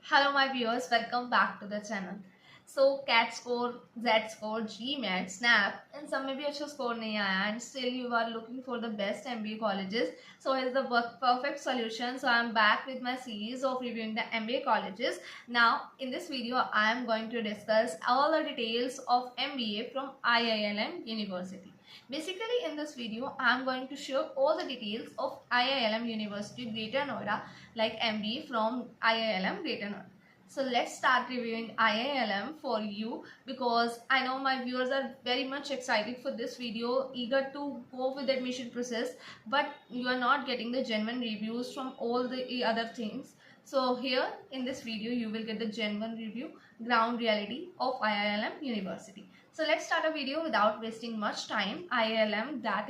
Hello my viewers, welcome back to the channel. So CAT score, Z score, GMAT, SNAP इन सब में भी अच्छा score नहीं आया and still you are looking for the best MBA colleges. So here's the perfect solution. So I am back with my series of reviewing the MBA colleges. Now in this video I am going to discuss all the details of MBA from IILM University. Basically in this video I am going to show all the details of IILM University Greater Noida like MBA from IILM Greater Noida. So let's start reviewing IILM for you because I know my viewers are very much excited for this video, eager to go with the admission process, but you are not getting the genuine reviews from all the other things. So here in this video you will get the genuine review, ground reality of IILM University. So let's start a video without wasting much time. IILM that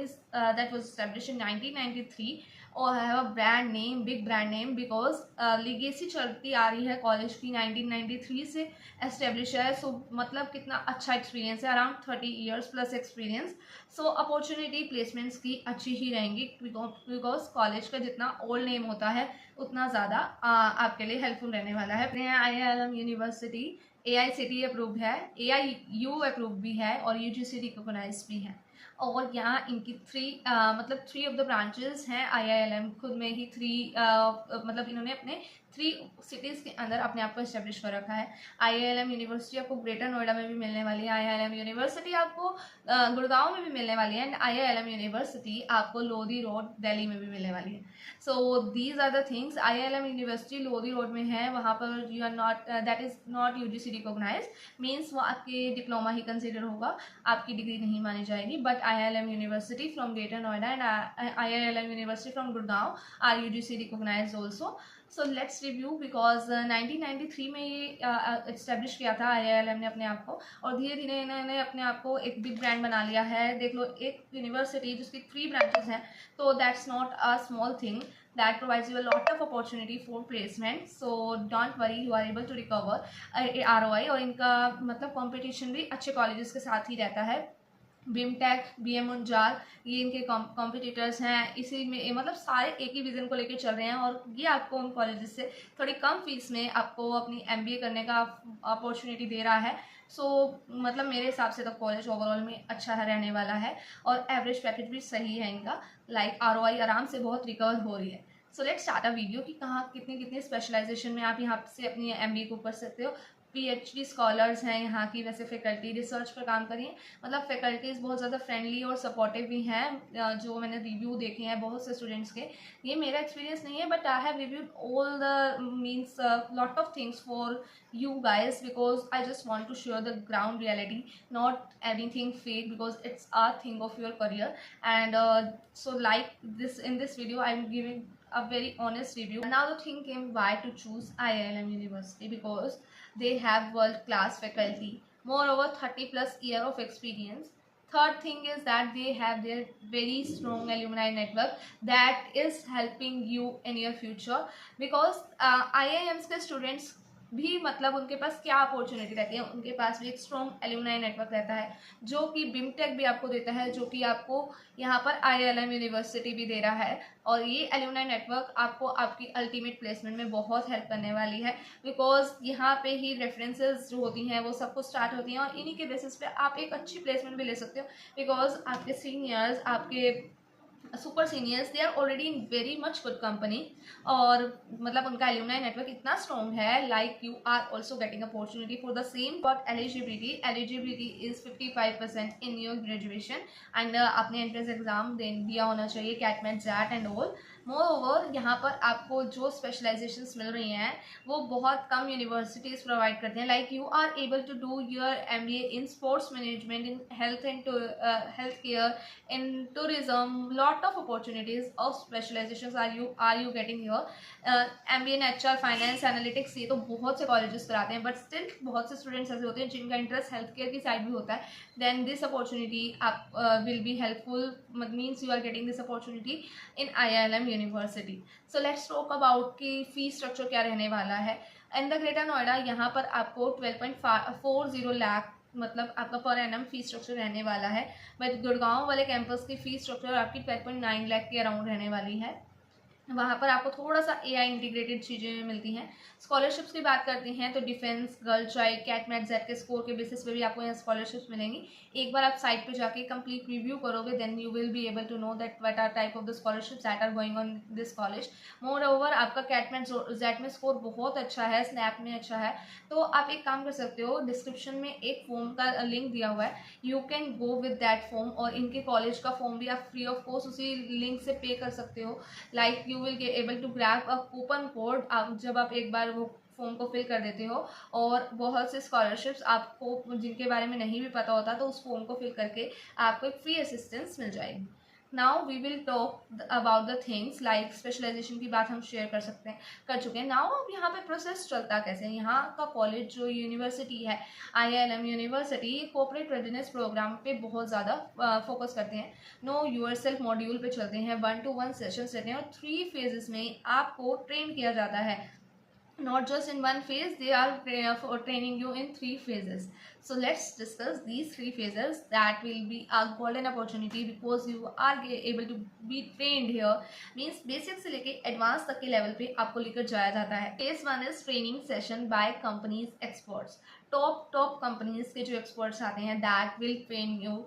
was established in 1993 और have a brand name, big brand name because legacy चलती आ रही है college की 1993 से establish है. सो मतलब कितना अच्छा एक्सपीरियंस है, around 30 years plus experience. So opportunity placements की अच्छी ही रहेंगी बिकॉज कॉलेज का जितना ओल्ड नेम होता है उतना ज़्यादा आपके लिए हेल्पफुल रहने वाला है. IILM यूनिवर्सिटी AICTE अप्रूव्ड है, AIU अप्रूव्ड भी है और UGC रिकॉग्नाइज भी है. और यहाँ इनकी थ्री ऑफ द ब्रांचेस हैं. IILM खुद में ही मतलब इन्होंने अपने 3 सिटीज़ के अंदर अपने आप को इस्टेब्लिश कर रखा है. IILM यूनिवर्सिटी आपको ग्रेटर नोएडा में भी मिलने वाली है, IILM यूनिवर्सिटी आपको गुड़गांव में भी मिलने वाली है एंड IILM यूनिवर्सिटी आपको लोधी रोड दिल्ली में भी मिलने वाली है. So these are the things. IILM university Lodhi road में है, वहाँ पर you are not that is not UGC recognise, means वो आपके डिप्लोमा ही कंसिडर होगा, आपकी डिग्री नहीं मानी जाएगी. But IILM university from greater Noida and IILM university from Gurgaon are UGC recognise also. So let's review because 1993 में ये इस्टेब्लिश किया था IILM ने अपने आप को और धीरे धीरे इन्होंने अपने आप को एक बिग ब्रांड बना लिया है. देख लो, एक यूनिवर्सिटी जिसकी 3 ब्रांचेस हैं, तो that's not a small thing. That provides you a lot of opportunity for placement. So don't worry, you are able to recover ROI. और इनका मतलब कंपटीशन भी अच्छे कॉलेजेस के साथ ही रहता है. BIMTech, BM उंजाल, ये इनके कॉम्पिटिटर्स हैं. इसी में मतलब सारे एक ही विजन को लेकर चल रहे हैं और ये आपको उन कॉलेजेस से थोड़ी कम फीस में आपको अपनी MBA करने का अपॉर्चुनिटी दे रहा है. सो मतलब मेरे हिसाब से तो कॉलेज ओवरऑल में अच्छा रहने वाला है और एवरेज पैकेज भी सही है इनका. लाइक ROI आराम से बहुत रिकवर हो रही है. So let's start a video कि कहाँ कितनी स्पेशलाइजेशन में आप यहाँ से अपनी MBA को कर सकते हो. PhD स्कॉलर्स हैं यहाँ की. वैसे फैकल्टी रिसर्च पर काम करिए, मतलब फैकल्टीज़ बहुत ज़्यादा फ्रेंडली और सपोर्टिव भी हैं. जो मैंने रिव्यू देखे हैं बहुत से स्टूडेंट्स के, ये मेरा एक्सपीरियंस नहीं है but I have reviewed all the means lot of things for you guys because I just want to share the ground reality, not anything fake because it's a thing of your career. And so like this, in this video I'm giving a very honest review. Now the thing came why to choose IILM University, because they have world class faculty, moreover 30+ year of experience. Third thing is that they have their very strong alumni network that is helping you in your future because IIMs के students भी मतलब उनके पास क्या opportunity रहती है, उनके पास भी एक स्ट्रॉन्ग एलुमनाई नेटवर्क रहता है जो कि BIMTech भी आपको देता है, जो कि आपको यहाँ पर IILM यूनिवर्सिटी भी दे रहा है. और ये एलुमनाई नेटवर्क आपको आपकी अल्टीमेट प्लेसमेंट में बहुत हेल्प करने वाली है बिकॉज यहाँ पे ही रेफरेंसेस जो होती हैं वो सब कुछ स्टार्ट होती हैं और इन्हीं के बेसिस पे आप एक अच्छी प्लेसमेंट भी ले सकते हो बिकॉज आपके सीनियर्स, आपके super seniors, they are already in very much good company और मतलब उनका एल्यूमनाई नेटवर्क इतना स्ट्रॉन्ग है. Like you are also getting opportunity for the same. But eligibility is 55% in your graduation and आपने entrance exam दिया होना चाहिए, CAT MAT XAT and all. Moreover यहाँ पर आपको जो स्पेशलाइजेशंस मिल रही हैं वो बहुत कम यूनिवर्सिटीज़ प्रोवाइड करते हैं. Like you are able to do your MBA in sports management, in health and health care, in tourism. Lot of opportunities of specializations are you getting here. MBA in HR, finance, analytics, ये तो बहुत से colleges कराते हैं but still बहुत से students ऐसे होते हैं जिनका इंटरेस्ट हेल्थ केयर की साइड भी होता है. देन दिस अपॉर्चुनिटी आप will be helpful, means you are getting this opportunity in IILM university. So let's talk about कि फीस स्ट्रक्चर क्या रहने वाला है. इन द ग्रेटर नोएडा यहाँ पर आपको 12.40 लाख मतलब आपका पर एनम फीस स्ट्रक्चर रहने वाला है. बट गुड़गांव वाले कैंपस की फीस स्ट्रक्चर आपकी 12.9 लाख के अराउंड रहने वाली है. वहाँ पर आपको थोड़ा सा AI इंटीग्रेटेड चीज़ें मिलती हैं। स्कॉलरशिप्स की बात करते हैं तो defence, girl child, CAT MAT XAT के स्कोर के बेसिस पे भी आपको यहाँ स्कॉलरशिप्स मिलेंगी। एक बार आप साइट पे जाके कंप्लीट रिव्यू करोगे, then you will be able to know that what are type of the scholarships that are going on this college. Moreover आपका कैट मैट जेड में स्कोर बहुत अच्छा है, स्नैप में अच्छा है, तो आप एक काम कर सकते हो, डिस्क्रिप्शन में एक फॉर्म का लिंक दिया हुआ है, you can go with that form, और इनके कॉलेज का फॉर्म भी आप फ्री ऑफ कॉस्ट उसी लिंक से पे कर सकते हो। Like you will able to grab a coupon code, आप जब आप एक बार वो फॉर्म को फिल कर देते हो, और बहुत से स्कॉलरशिप्स आपको जिनके बारे में नहीं भी पता होता तो उस फॉर्म को फिल करके आपको एक फ्री असिस्टेंस मिल जाएगी। Now we will talk about the things like specialisation की बात हम शेयर कर चुके हैं। नाउ अब यहाँ पे प्रोसेस चलता कैसे है, यहाँ का कॉलेज जो यूनिवर्सिटी है, IILM university, corporate readiness programme पे बहुत ज़्यादा फोकस करते हैं। नो यूर सेल्फ मॉड्यूल पे चलते हैं, 1-to-1 सेशंस रहते हैं, और 3 फेजेस में आपको ट्रेन किया जाता है। Not just in one phase, they are training you in 3 phases. So let's discuss these 3 phases. That will be a golden opportunity because you are able to be trained here. Means basic से लेके advanced तक के level पे आपको लेकर जाया जाता है। Phase 1 is training session by companies experts. top companies के जो experts आते हैं, that will train you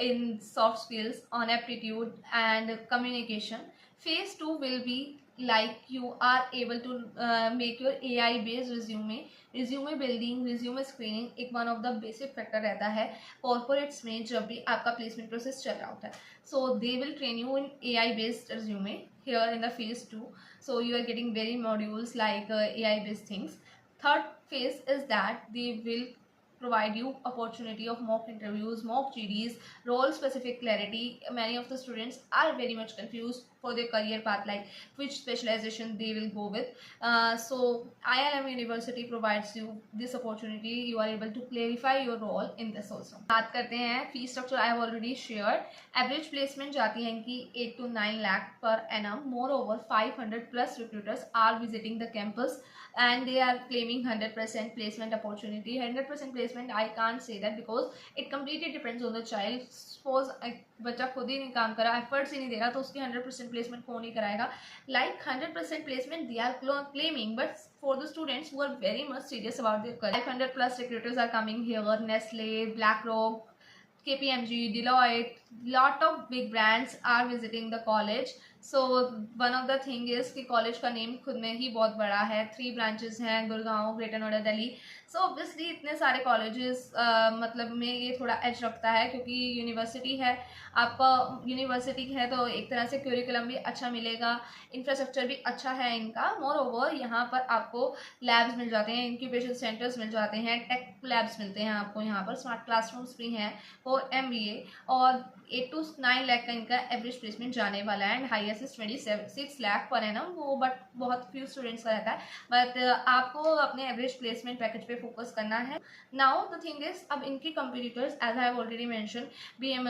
in soft skills, on aptitude and communication. Phase 2 will be like you are able to make your AI based resume building, resume screening एक one of the basic factor रहता है corporates में जब भी आपका placement process चल रहा होता है। So they will train you in AI based resume here in the phase 2. So you are getting very modules like AI based things. Third phase is that they will provide you opportunity of mock interviews, mock GDs, role specific clarity. Many of the students are very much confused for their career path, like which specialization they will go with. So IIM University provides you this opportunity. You are able to clarify your role in this also. बात करते हैं fee structure. I have already shared. Average placement जाती है इनकी 8 to 9 lakh per annum. Moreover, 500 plus recruiters are visiting the campus and they are claiming 100% placement opportunity. 100% placement I can't say that because it completely depends on the child. Suppose बच्चा खुद ही नहीं काम करा, efforts ही नहीं दे रहा, तो उसकी 100% placement कौन ही कराएगा। Like 100% placement they are claiming, but for the students who are very much serious about their career, 500 plus recruiters are coming here. Nestle, BlackRock, KPMG, Deloitte, lot of big brands are visiting the college. So one of the thing is कि college का name खुद में ही बहुत बड़ा है, 3 branches हैं, Gurgaon, greater Noida, Delhi. So obviously इतने सारे कॉलेजेस मतलब में ये थोड़ा एज रखता है क्योंकि यूनिवर्सिटी है, आपका यूनिवर्सिटी है तो एक तरह से क्यूरिकुलम भी अच्छा मिलेगा, इंफ्रास्ट्रक्चर भी अच्छा है इनका। मोर ओवर यहाँ पर आपको लैब्स मिल जाते हैं, इंक्यूबेशन सेंटर्स मिल जाते हैं, टेक लैब्स मिलते हैं आपको यहाँ पर, स्मार्ट क्लासरूम्स भी हैं फॉर MBA, और 8 to 9 लाख का इनका एवरेज प्लेसमेंट जाने वाला है, and highest is 26 lakh per annum. वो बट बहुत फ्यू स्टूडेंट्स का रहता है, बट आपको अपने एवरेज प्लेसमेंट पैकेज पे फोकस करना है। नाउ द थिंग इज, अब इनके competitors as I have already mention, BM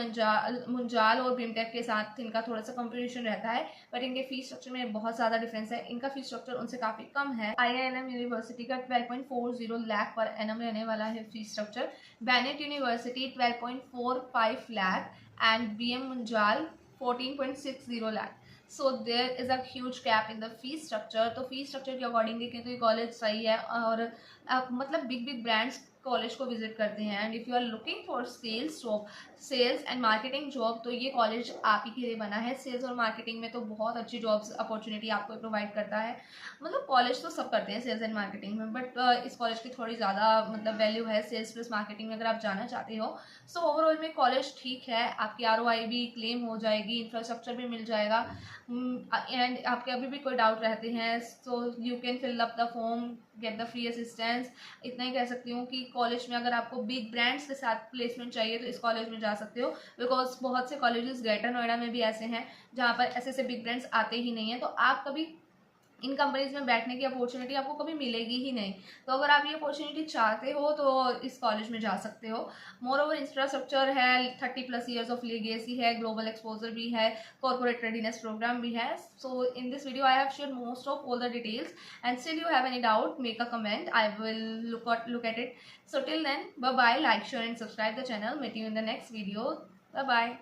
Munjal और BIMTech के साथ इनका थोड़ा सा कंपटीशन रहता है, बट इनके फीस स्ट्रक्चर में बहुत ज़्यादा डिफरेंस है। इनका फीस स्ट्रक्चर उनसे काफ़ी कम है। IIM यूनिवर्सिटी का 12.40 लाख पर एनम रहने वाला है fees structure, Bennett university 12.45 lakh and BM Munjal 14.60 lakh. So there is a huge gap in the fee structure. तो fee structure के अकॉर्डिंग देखें तो ये कॉलेज सही है, और मतलब बिग ब्रांड्स कॉलेज को विजिट करते हैं। And if you are looking for sales job, sales and marketing job, तो ये कॉलेज आप ही के लिए बना है। सेल्स और मार्केटिंग में तो बहुत अच्छी जॉब्स अपॉर्चुनिटी आपको प्रोवाइड करता है। मतलब कॉलेज तो सब करते हैं सेल्स एंड मार्केटिंग में, बट इस कॉलेज की थोड़ी ज़्यादा मतलब वैल्यू है सेल्स प्लस मार्केटिंग में अगर आप जाना चाहते हो। सो ओवरऑल में कॉलेज ठीक है, आपकी ROI भी क्लेम हो जाएगी, इंफ्रास्ट्रक्चर भी मिल जाएगा, एंड आपके अभी भी कोई डाउट रहते हैं so you can fill up the form, get the free assistance. इतना ही कह सकती हूँ कि कॉलेज में अगर आपको बिग ब्रांड्स के साथ प्लेसमेंट चाहिए तो इस कॉलेज में जा सकते हो, बिकॉज बहुत से कॉलेजेस ग्रेटर नोएडा में भी ऐसे हैं जहाँ पर ऐसे बिग ब्रांड्स आते ही नहीं हैं, तो आप कभी इन कंपनीज में बैठने की अपॉर्चुनिटी आपको कभी मिलेगी ही नहीं। तो अगर आप ये अपॉर्चुनिटी चाहते हो तो इस कॉलेज में जा सकते हो। मोर ओवर इंफ्रास्ट्रक्चर है, 30+ ईयर्स ऑफ लीगेसी है, ग्लोबल एक्सपोजर भी है, कॉर्पोरेट रेडीनेस प्रोग्राम भी है। So in this video I have share most of all the details, and still you have any doubt make a comment, I will look at it. So till then, bye bye, like, share and subscribe the channel. Meet you in the next video. Bye bye.